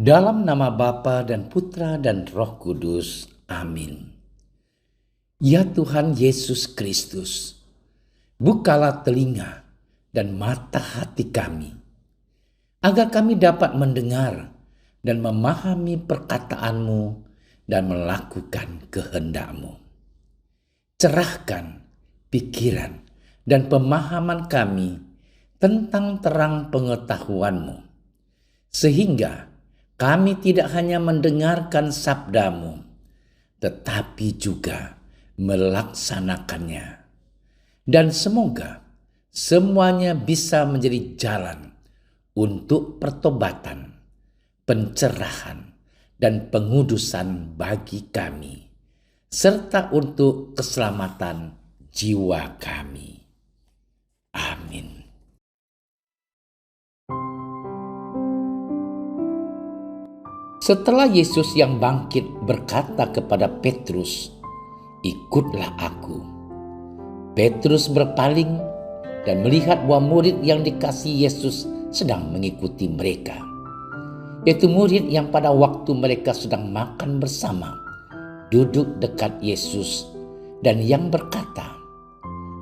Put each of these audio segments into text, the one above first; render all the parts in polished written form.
Dalam nama Bapa dan Putra dan Roh Kudus. Amin. Ya Tuhan Yesus Kristus, bukalah telinga dan mata hati kami, agar kami dapat mendengar dan memahami perkataan-Mu dan melakukan kehendak-Mu. Cerahkan pikiran dan pemahaman kami tentang terang pengetahuan-Mu, sehingga kami tidak hanya mendengarkan sabda-Mu, tetapi juga melaksanakannya. Dan semoga semuanya bisa menjadi jalan untuk pertobatan, pencerahan, dan pengudusan bagi kami, serta untuk keselamatan jiwa kami. Amin. Setelah Yesus yang bangkit berkata kepada Petrus, "Ikutlah aku." Petrus berpaling dan melihat bahwa murid yang dikasihi Yesus sedang mengikuti mereka, yaitu murid yang pada waktu mereka sedang makan bersama, duduk dekat Yesus dan yang berkata,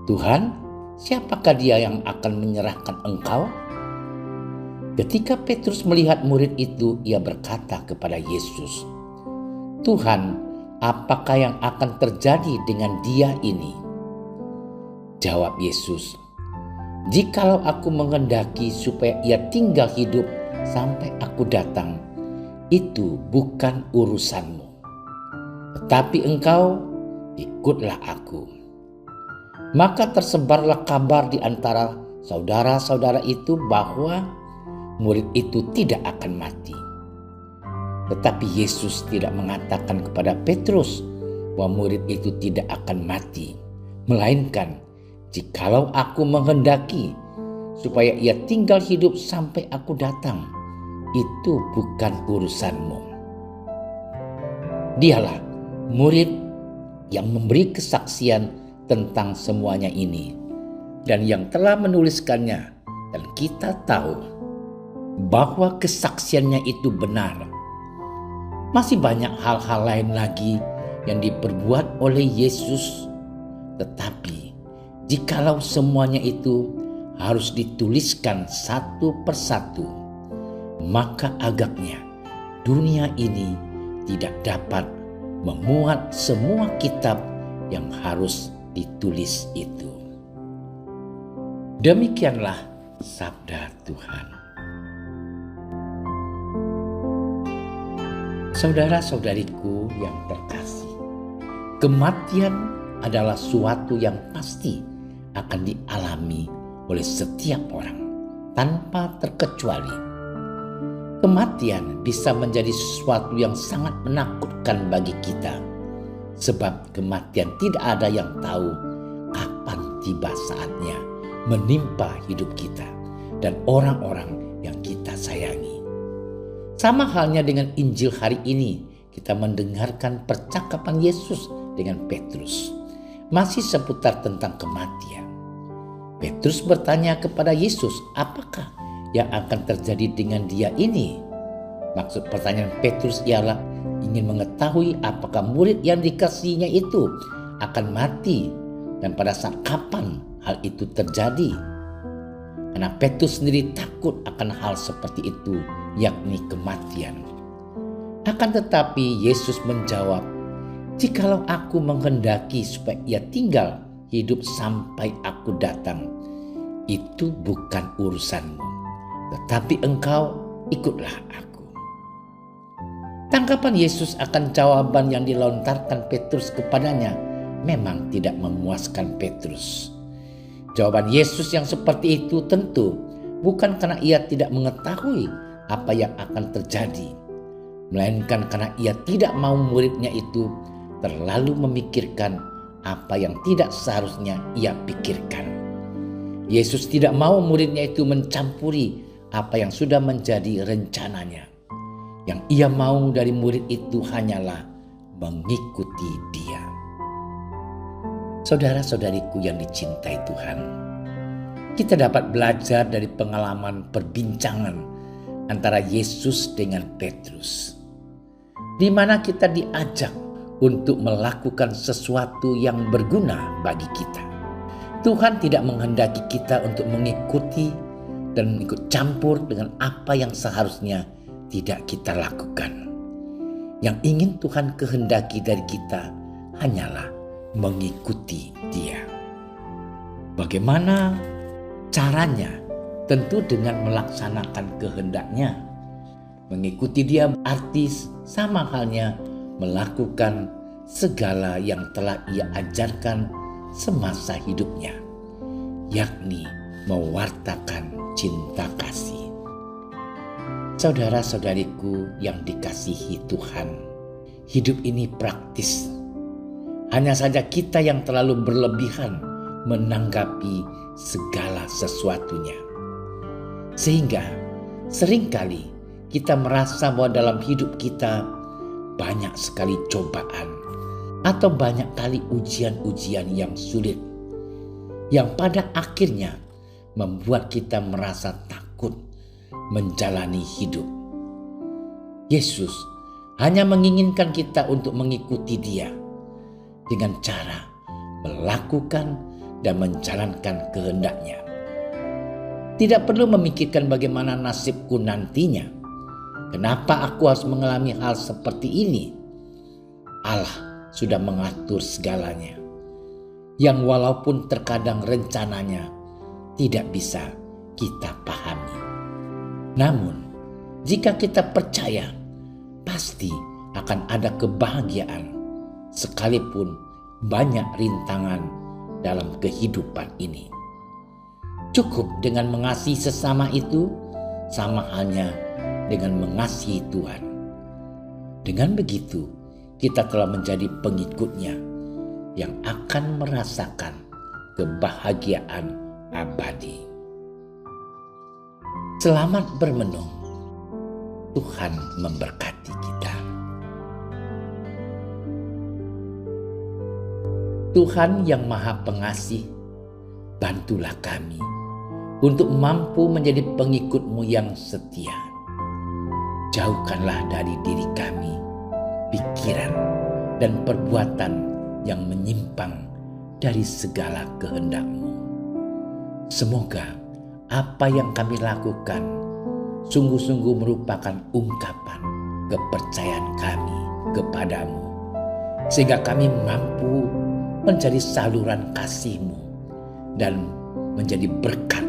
"Tuhan, siapakah dia yang akan menyerahkan Engkau?" Ketika Petrus melihat murid itu, ia berkata kepada Yesus, "Tuhan, apakah yang akan terjadi dengan dia ini?" Jawab Yesus, "Jikalau aku menghendaki supaya ia tinggal hidup sampai aku datang, itu bukan urusanmu. Tetapi engkau ikutlah aku." Maka tersebarlah kabar di antara saudara-saudara itu bahwa murid itu tidak akan mati. Tetapi Yesus tidak mengatakan kepada Petrus bahwa murid itu tidak akan mati, melainkan, "Jikalau aku menghendaki supaya ia tinggal hidup sampai aku datang, itu bukan urusanmu." Dialah murid yang memberi kesaksian tentang semuanya ini dan yang telah menuliskannya, dan kita tahu bahwa kesaksiannya itu benar. Masih banyak hal-hal lain lagi yang diperbuat oleh Yesus, tetapi jikalau semuanya itu harus dituliskan satu persatu, maka agaknya dunia ini tidak dapat memuat semua kitab yang harus ditulis itu. Demikianlah sabda Tuhan. Saudara-saudariku yang terkasih, kematian adalah suatu yang pasti akan dialami oleh setiap orang tanpa terkecuali. Kematian bisa menjadi sesuatu yang sangat menakutkan bagi kita, sebab kematian tidak ada yang tahu kapan tiba saatnya menimpa hidup kita dan orang-orang yang kita sayangi. Sama halnya dengan Injil hari ini, kita mendengarkan percakapan Yesus dengan Petrus, masih seputar tentang kematian. Petrus bertanya kepada Yesus, apakah yang akan terjadi dengan dia ini? Maksud pertanyaan Petrus ialah ingin mengetahui apakah murid yang dikasihinya itu akan mati dan pada saat kapan hal itu terjadi. Karena Petrus sendiri takut akan hal seperti itu, yakni kematian. Akan tetapi Yesus menjawab, "Jikalau aku menghendaki supaya ia tinggal hidup sampai aku datang, itu bukan urusanmu. Tetapi engkau ikutlah aku." Tanggapan Yesus akan jawaban yang dilontarkan Petrus kepadanya memang tidak memuaskan Petrus. Jawaban Yesus yang seperti itu tentu bukan karena ia tidak mengetahui apa yang akan terjadi, melainkan karena ia tidak mau muridnya itu terlalu memikirkan apa yang tidak seharusnya ia pikirkan. Yesus tidak mau muridnya itu mencampuri apa yang sudah menjadi rencananya. Yang ia mau dari murid itu hanyalah mengikuti dia. Saudara-saudariku yang dicintai Tuhan, kita dapat belajar dari pengalaman perbincangan antara Yesus dengan Petrus, di mana kita diajak untuk melakukan sesuatu yang berguna bagi kita. Tuhan tidak menghendaki kita untuk mengikuti dan ikut campur dengan apa yang seharusnya tidak kita lakukan. Yang ingin Tuhan kehendaki dari kita hanyalah mengikuti Dia. Bagaimana caranya? Tentu dengan melaksanakan kehendak-Nya. Mengikuti Dia arti sama halnya melakukan segala yang telah Ia ajarkan semasa hidupnya, yakni mewartakan cinta kasih. Saudara-saudariku yang dikasihi Tuhan, hidup ini praktis. Hanya saja kita yang terlalu berlebihan menanggapi segala sesuatunya. Sehingga seringkali kita merasa bahwa dalam hidup kita banyak sekali cobaan atau banyak kali ujian-ujian yang sulit, yang pada akhirnya membuat kita merasa takut menjalani hidup. Yesus hanya menginginkan kita untuk mengikuti Dia dengan cara melakukan dan menjalankan kehendak-Nya. Tidak perlu memikirkan bagaimana nasibku nantinya. Kenapa aku harus mengalami hal seperti ini? Allah sudah mengatur segalanya, yang walaupun terkadang rencananya tidak bisa kita pahami. Namun, jika kita percaya, pasti akan ada kebahagiaan sekalipun banyak rintangan dalam kehidupan ini. Cukup dengan mengasihi sesama itu sama halnya dengan mengasihi Tuhan. Dengan begitu, kita telah menjadi pengikut-Nya yang akan merasakan kebahagiaan abadi. Selamat bermenung. Tuhan memberkati kita. Tuhan yang Maha Pengasih, bantulah kami untuk mampu menjadi pengikut-Mu yang setia. Jauhkanlah dari diri kami pikiran dan perbuatan yang menyimpang dari segala kehendak-Mu. Semoga apa yang kami lakukan sungguh-sungguh merupakan ungkapan kepercayaan kami kepadamu, sehingga kami mampu menjadi saluran kasih-Mu dan menjadi berkat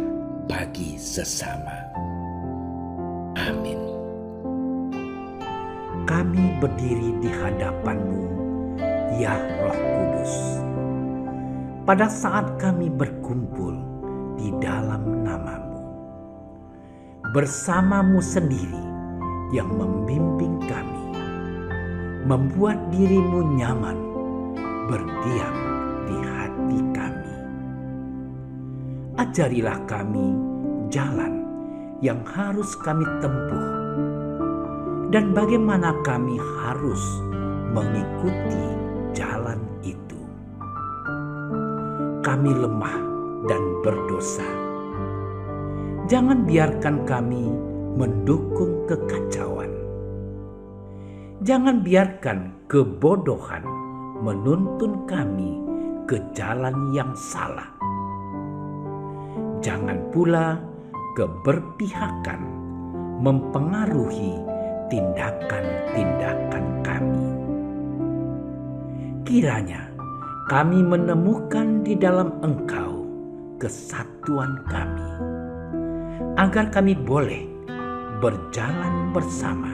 bagi sesama. Amin. Kami berdiri di hadapan-Mu, ya Roh Kudus, pada saat kami berkumpul di dalam nama-Mu. Bersama-Mu sendiri yang membimbing kami, membuat diri-Mu nyaman berdiam di hati kami. Ajarilah kami jalan yang harus kami tempuh dan bagaimana kami harus mengikuti jalan itu. Kami lemah dan berdosa. Jangan biarkan kami mendukung kekacauan. Jangan biarkan kebodohan menuntun kami ke jalan yang salah. Jangan pula keberpihakan mempengaruhi tindakan-tindakan kami. Kiranya kami menemukan di dalam Engkau kesatuan kami, agar kami boleh berjalan bersama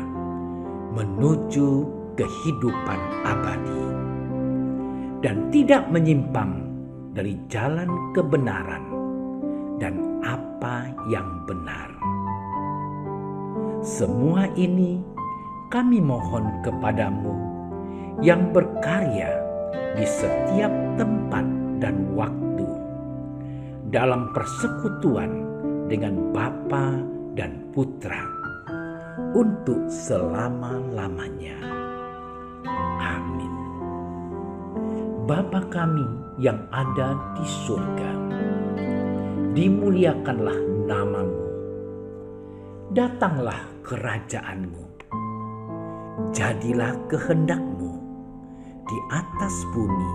menuju kehidupan abadi dan tidak menyimpang dari jalan kebenaran dan apa yang benar. Semua ini kami mohon kepadamu yang berkarya di setiap tempat dan waktu dalam persekutuan dengan Bapa dan Putra untuk selama-lamanya. Amin. Bapa kami yang ada di surga, dimuliakanlah nama-Mu. Datanglah kerajaan-Mu. Jadilah kehendak-Mu di atas bumi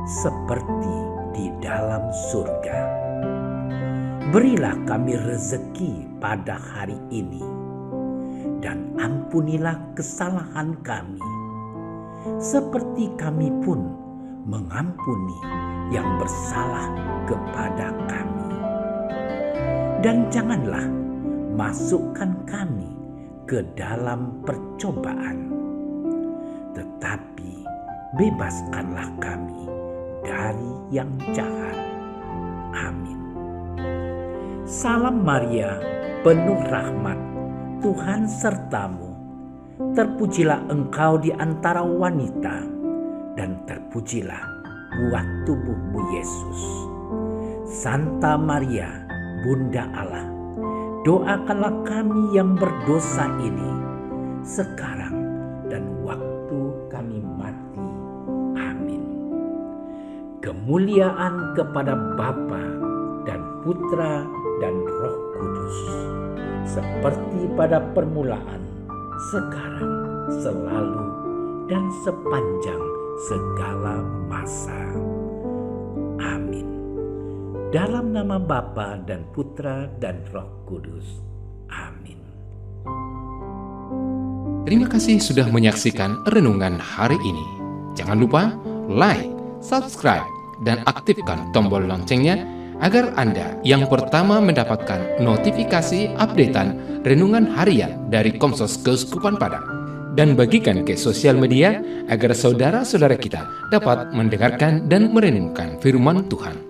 seperti di dalam surga. Berilah kami rezeki pada hari ini, dan ampunilah kesalahan kami, seperti kami pun mengampuni yang bersalah kepada kami. Dan janganlah masukkan kami ke dalam percobaan, tetapi bebaskanlah kami dari yang jahat. Amin. Salam Maria, penuh rahmat, Tuhan sertamu. Terpujilah engkau di antara wanita, dan terpujilah buah tubuhmu Yesus. Santa Maria, Bunda Allah, doakanlah kami yang berdosa ini, sekarang dan waktu kami mati. Amin. Kemuliaan kepada Bapa dan Putra dan Roh Kudus, seperti pada permulaan, sekarang, selalu, dan sepanjang segala masa. Amin. Dalam nama Bapa dan Putra dan Roh Kudus. Amin. Terima kasih sudah menyaksikan renungan hari ini. Jangan lupa like, subscribe, dan aktifkan tombol loncengnya agar Anda yang pertama mendapatkan notifikasi updatean renungan harian dari Komsos Keuskupan Padang. Dan bagikan ke sosial media agar saudara-saudara kita dapat mendengarkan dan merenungkan firman Tuhan.